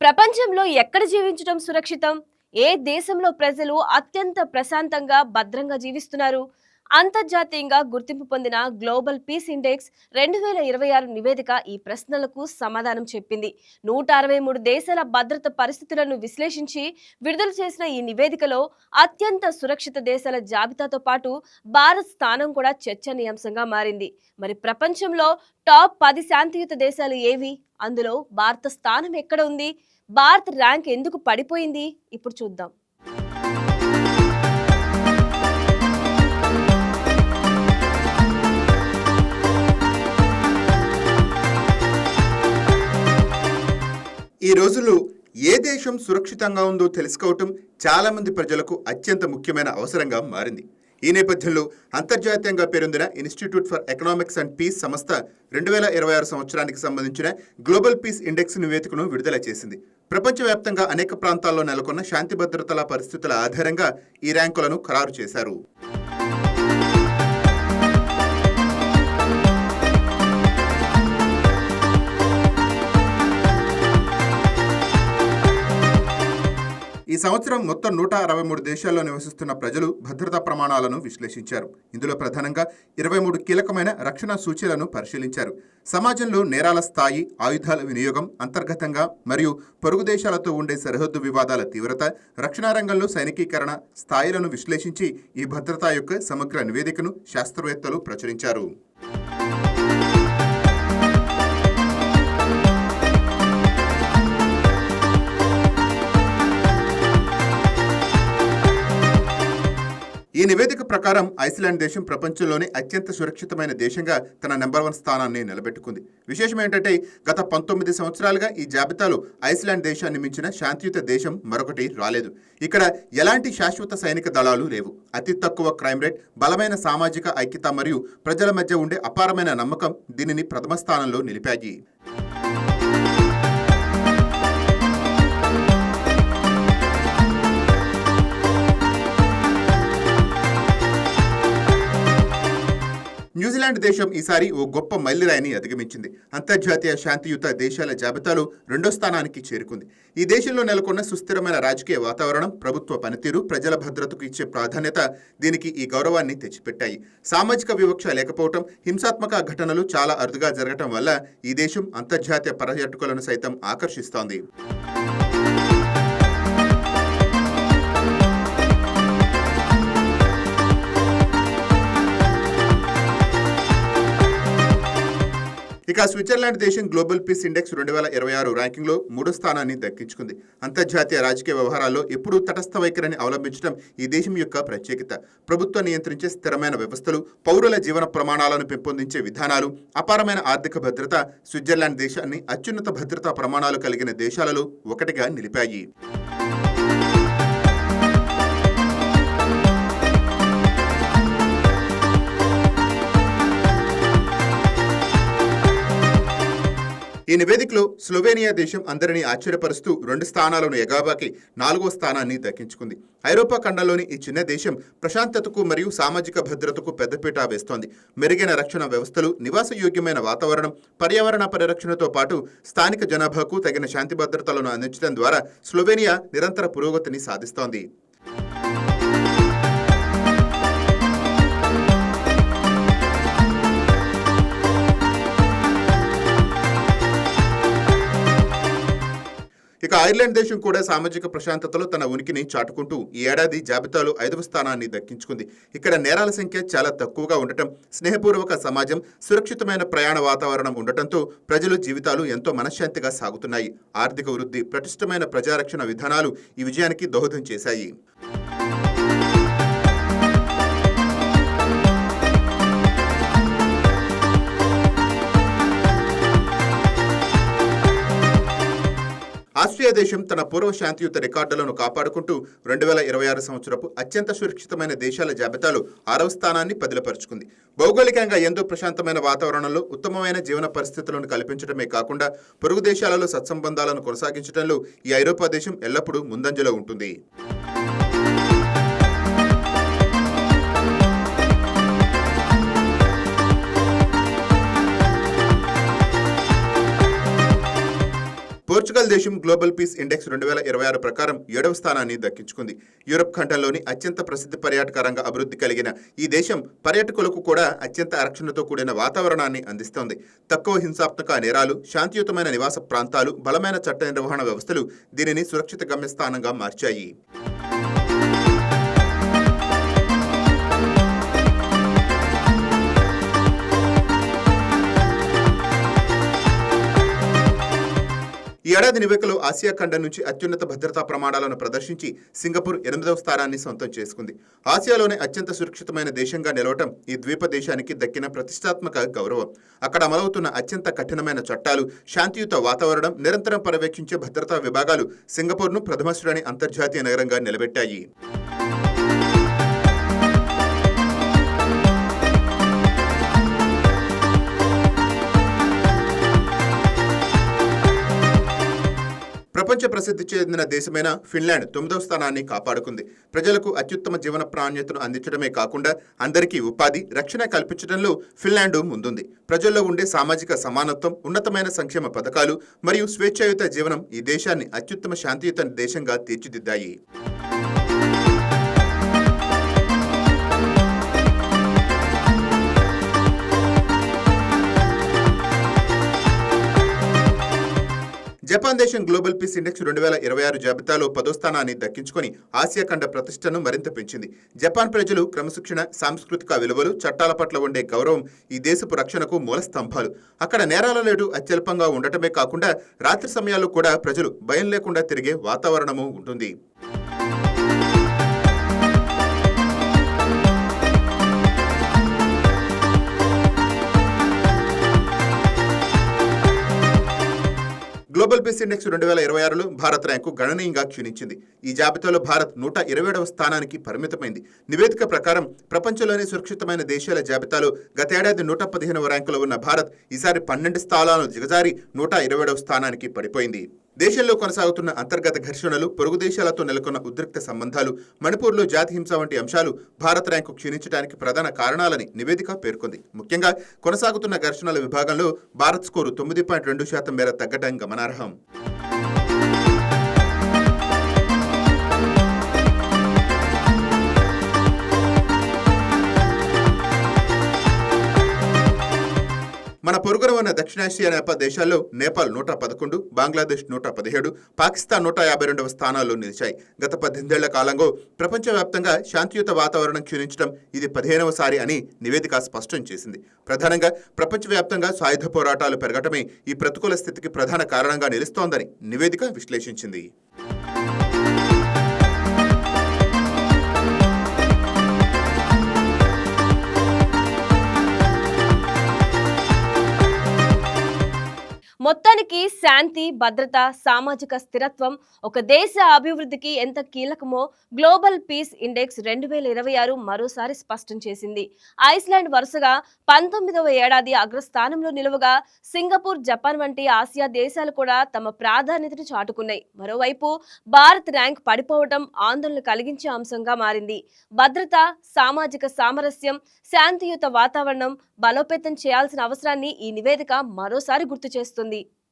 ప్రపంచంలో ఎక్కడ జీవించడం సురక్షితం? ఏ దేశంలో ప్రజలు అత్యంత ప్రశాంతంగా, భద్రంగా జీవిస్తున్నారు? అంతర్జాతీయంగా గుర్తింపు పొందిన గ్లోబల్ పీస్ ఇండెక్స్ 2026 నివేదిక ఈ ప్రశ్నలకు సమాధానం చెప్పింది. 163 దేశాల భద్రత పరిస్థితులను విశ్లేషించి విడుదల చేసిన ఈ నివేదికలో అత్యంత సురక్షిత దేశాల జాబితాతో పాటు భారత్ స్థానం కూడా చర్చనీయాంశంగా మారింది. మరి ప్రపంచంలో టాప్ 10 శాంతియుత దేశాలు ఏవి? అందులో భారత స్థానం ఎక్కడ ఉంది? భారత్ ర్యాంక్ ఎందుకు పడిపోయింది? ఇప్పుడు చూద్దాం. ఈ రోజుల్లో ఏ దేశం సురక్షితంగా ఉందో తెలుసుకోవటం చాలా మంది ప్రజలకు అత్యంత ముఖ్యమైన అవసరంగా మారింది. ఈ నేపథ్యంలో అంతర్జాతీయంగా పేరొందిన institute for economics and peace సంస్థ 2026 సంవత్సరానికి సంబంధించిన గ్లోబల్ పీస్ ఇండెక్స్ నివేదికను విడుదల చేసింది. ప్రపంచవ్యాప్తంగా అనేక ప్రాంతాల్లో నెలకొన్న శాంతి భద్రతల పరిస్థితుల ఆధారంగా ఈ ర్యాంకులను ఖరారు చేశారు. ఈ సంవత్సరం మొత్తం 163 దేశాల్లో నివసిస్తున్న ప్రజలు భద్రతా ప్రమాణాలను విశ్లేషించారు. ఇందులో ప్రధానంగా 23 కీలకమైన రక్షణ సూచీలను పరిశీలించారు. సమాజంలో నేరాల స్థాయి, ఆయుధాల వినియోగం, అంతర్గతంగా మరియు పొరుగు దేశాలతో ఉండే సరిహద్దు వివాదాల తీవ్రత, రక్షణ రంగంలో సైనికీకరణ స్థాయిలను విశ్లేషించి ఈ భద్రతా యొక్క సమగ్ర నివేదికను శాస్త్రవేత్తలు ప్రచురించారు. ఈ నివేదిక ప్రకారం ఐస్లాండ్ దేశం ప్రపంచంలోనే అత్యంత సురక్షితమైన దేశంగా తన నెంబర్ 1 స్థానాన్ని నిలబెట్టుకుంది. విశేషం ఏంటంటే గత 19 సంవత్సరాలుగా ఈ జాబితాలో ఐస్లాండ్ దేశాన్ని మించిన శాంతియుత దేశం మరొకటి రాలేదు. ఇక్కడ ఎలాంటి శాశ్వత సైనిక దళాలు లేవు. అతి తక్కువ క్రైమ్ రేట్, బలమైన సామాజిక ఐక్యత మరియు ప్రజల మధ్య ఉండే అపారమైన నమ్మకం దీనిని ప్రథమ స్థానంలో నిలిపాయి. న్యూజిలాండ్ దేశం ఈసారి ఓ గొప్ప మైలురాయిని అధిగమించింది. అంతర్జాతీయ శాంతియుత దేశాల జాబితాలో 2వ స్థానానికి చేరుకుంది. ఈ దేశంలో నెలకొన్న సుస్థిరమైన రాజకీయ వాతావరణం, ప్రభుత్వ పనితీరు, ప్రజల భద్రతకు ఇచ్చే ప్రాధాన్యత దీనికి ఈ గౌరవాన్ని తెచ్చిపెట్టాయి. సామాజిక వివక్ష లేకపోవటం, హింసాత్మక ఘటనలు చాలా అరుదుగా జరగటం వల్ల ఈ దేశం అంతర్జాతీయ పర్యాటకులను సైతం ఆకర్షిస్తోంది. ఇక స్విట్జర్లాండ్ దేశం గ్లోబల్ పీస్ ఇండెక్స్ 2026 ర్యాంకింగ్లో 3వ స్థానాన్ని దక్కించుకుంది. అంతర్జాతీయ రాజకీయ వ్యవహారాల్లో ఎప్పుడూ తటస్థ వైఖరిని అవలంబించడం ఈ దేశం యొక్క ప్రత్యేకత. ప్రభుత్వం నియంత్రించే స్థిరమైన వ్యవస్థలు, పౌరుల జీవన ప్రమాణాలను పెంపొందించే విధానాలు, అపారమైన ఆర్థిక భద్రత స్విట్జర్లాండ్ దేశాన్ని అత్యున్నత భద్రతా ప్రమాణాలు కలిగిన దేశాలలో ఒకటిగా నిలిపాయి. ఈ నివేదికలో స్లోవేనియా దేశం అందరినీ ఆశ్చర్యపరుస్తూ 2 స్థానాలను ఎగాబాకి 4వ స్థానాన్ని దక్కించుకుంది. ఐరోపా ఖండంలోని ఈ చిన్న దేశం ప్రశాంతతకు మరియు సామాజిక భద్రతకు పెద్దపీట వేస్తోంది. మెరుగైన రక్షణ వ్యవస్థలు, నివాసయోగ్యమైన వాతావరణం, పర్యావరణ పరిరక్షణతో పాటు స్థానిక జనాభాకు తగిన శాంతి భద్రతలను అందించడం ద్వారా స్లోవేనియా నిరంతర పురోగతిని సాధిస్తోంది. ఇక ఐర్లాండ్ దేశం కూడా సామాజిక ప్రశాంతతలో తన ఉనికిని చాటుకుంటూ ఈ ఏడాది జాబితాలో 5వ స్థానాన్ని దక్కించుకుంది. ఇక్కడ నేరాల సంఖ్య చాలా తక్కువగా ఉండటం, స్నేహపూర్వక సమాజం, సురక్షితమైన ప్రయాణ వాతావరణం ఉండటంతో ప్రజల జీవితాలు ఎంతో మనశ్శాంతిగా సాగుతున్నాయి. ఆర్థిక వృద్ధి, పటిష్టమైన ప్రజారక్షణ విధానాలు ఈ విజయానికి దోహదం చేశాయి. ఆస్ట్రియా దేశం తన పూర్వ శాంతియుత రికార్డులను కాపాడుకుంటూ 2026 సంవత్సరపు అత్యంత సురక్షితమైన దేశాల జాబితాలో 6వ స్థానాన్ని పదిలపరుచుకుంది. భౌగోళికంగా ఎంతో ప్రశాంతమైన వాతావరణంలో ఉత్తమమైన జీవన పరిస్థితులను కల్పించడమే కాకుండా పొరుగు దేశాలలో సత్సంబంధాలను కొనసాగించడంలో ఈ ఐరోపా దేశం ఎల్లప్పుడూ ముందంజలో ఉంటుంది. పోర్చుగల్ దేశం గ్లోబల్ పీస్ ఇండెక్స్ 2026 ప్రకారం 7వ స్థానాన్ని దక్కించుకుంది. యూరప్ ఖండంలోని అత్యంత ప్రసిద్ధ పర్యాటక రంగ అభివృద్ధి కలిగిన ఈ దేశం పర్యాటకులకు కూడా అత్యంత రక్షణతో కూడిన వాతావరణాన్ని అందిస్తోంది. తక్కువ హింసాత్మక నేరాలు, శాంతియుతమైన నివాస ప్రాంతాలు, బలమైన చట్ట నిర్వహణ వ్యవస్థలు దీనిని సురక్షిత గమ్యస్థానంగా మార్చాయి. ఈ ఏడాది నివేదికలో ఆసియా ఖండం నుంచి అత్యున్నత భద్రతా ప్రమాణాలను ప్రదర్శించి సింగపూర్ 8వ స్థానాన్ని సొంతం చేసుకుంది. ఆసియాలోనే అత్యంత సురక్షితమైన దేశంగా నిలవటం ఈ ద్వీప దేశానికి దక్కిన ప్రతిష్టాత్మక గౌరవం. అక్కడ అమలవుతున్న అత్యంత కఠినమైన చట్టాలు, శాంతియుత వాతావరణం, నిరంతరం పర్యవేక్షించే భద్రతా విభాగాలు సింగపూర్ను ప్రథమ శ్రేణి అంతర్జాతీయ నగరంగా నిలబెట్టాయి. ప్రపంచ ప్రసిద్ధి చెందిన దేశమైన ఫిన్లాండ్ 9వ స్థానాన్ని కాపాడుకుంది. ప్రజలకు అత్యుత్తమ జీవన ప్రాధాన్యతను అందించడమే కాకుండా అందరికీ ఉపాధి, రక్షణ కల్పించడంలో ఫిన్లాండ్ ముందుంది. ప్రజల్లో ఉండే సామాజిక సమానత్వం, ఉన్నతమైన సంక్షేమ పథకాలు మరియు స్వేచ్ఛాయుత జీవనం ఈ దేశాన్ని అత్యుత్తమ శాంతియుత దేశంగా తీర్చిదిద్దాయి. జపాన్ దేశం గ్లోబల్ పీస్ ఇండెక్స్ 2026 జాబితాలో 10వ స్థానాన్ని దక్కించుకొని ఆసియా ఖండ ప్రతిష్టను మరింత పెంచింది. జపాన్ ప్రజలు క్రమశిక్షణ, సాంస్కృతిక విలువలు, చట్టాల పట్ల ఉండే గౌరవం ఈ దేశపు రక్షణకు మూల స్తంభాలు. అక్కడ నేరాల రేటు అత్యల్పంగా ఉండటమే కాకుండా రాత్రి సమయాల్లో కూడా ప్రజలు భయం లేకుండా తిరిగే వాతావరణము ఉంటుంది. గ్లోబల్ పీస్ ఇండెక్స్ 2026లో భారత్ ర్యాంకు గణనీయంగా క్షీణించింది. ఈ జాబితాలో భారత్ 127వ స్థానానికి పరిమితమైంది. నివేదిక ప్రకారం ప్రపంచంలోని సురక్షితమైన దేశాల జాబితాలో గతేడాది 115వ ర్యాంకులో ఉన్న భారత్ ఈసారి 12 స్థానాలను దిగజారి 127వ స్థానానికి పడిపోయింది. దేశంలో కొనసాగుతున్న అంతర్గత ఘర్షణలు, పొరుగు దేశాలతో నెలకొన్న ఉద్రిక్త సంబంధాలు, మణిపూర్లో జాతి హింస వంటి అంశాలు భారత్ ర్యాంకు క్షీణించడానికి ప్రధాన కారణాలని నివేదిక పేర్కొంది. ముఖ్యంగా కొనసాగుతున్న ఘర్షణల విభాగంలో భారత్ స్కోరు 9.2% మేర తగ్గడం గమనార్హం. మన పొరుగున ఉన్న దక్షిణాసియా దేశాల్లో నేపాల్ 111, బంగ్లాదేశ్ 117, పాకిస్తాన్ 152వ స్థానాల్లో నిలిచాయి. గత 18 ఏళ్ల కాలంలో ప్రపంచవ్యాప్తంగా శాంతియుత వాతావరణం క్షీణించడం ఇది 15వసారి అని నివేదిక స్పష్టం చేసింది. ప్రధానంగా ప్రపంచవ్యాప్తంగా సాయుధ పోరాటాలు పెరగటమే ఈ ప్రతికూల స్థితికి ప్రధాన కారణంగా నిలుస్తోందని నివేదిక విశ్లేషించింది. మొత్తానికి శాంతి, భద్రత, సామాజిక స్థిరత్వం ఒక దేశ అభివృద్ధికి ఎంత కీలకమో గ్లోబల్ పీస్ ఇండెక్స్ 2026 మరోసారి స్పష్టం చేసింది. ఐస్లాండ్ వరుసగా 19వ ఏడాది అగ్రస్థానంలో నిలువగా సింగపూర్, జపాన్ వంటి ఆసియా దేశాలు కూడా తమ ప్రాధాన్యతను చాటుకున్నాయి. మరోవైపు భారత్ ర్యాంక్ పడిపోవడం ఆందోళన కలిగించే అంశంగా మారింది. భద్రత, సామాజిక సామరస్యం, శాంతియుత వాతావరణం బలోపేతం చేయాల్సిన అవసరాన్ని ఈ నివేదిక మరోసారి గుర్తు చేస్తుంది.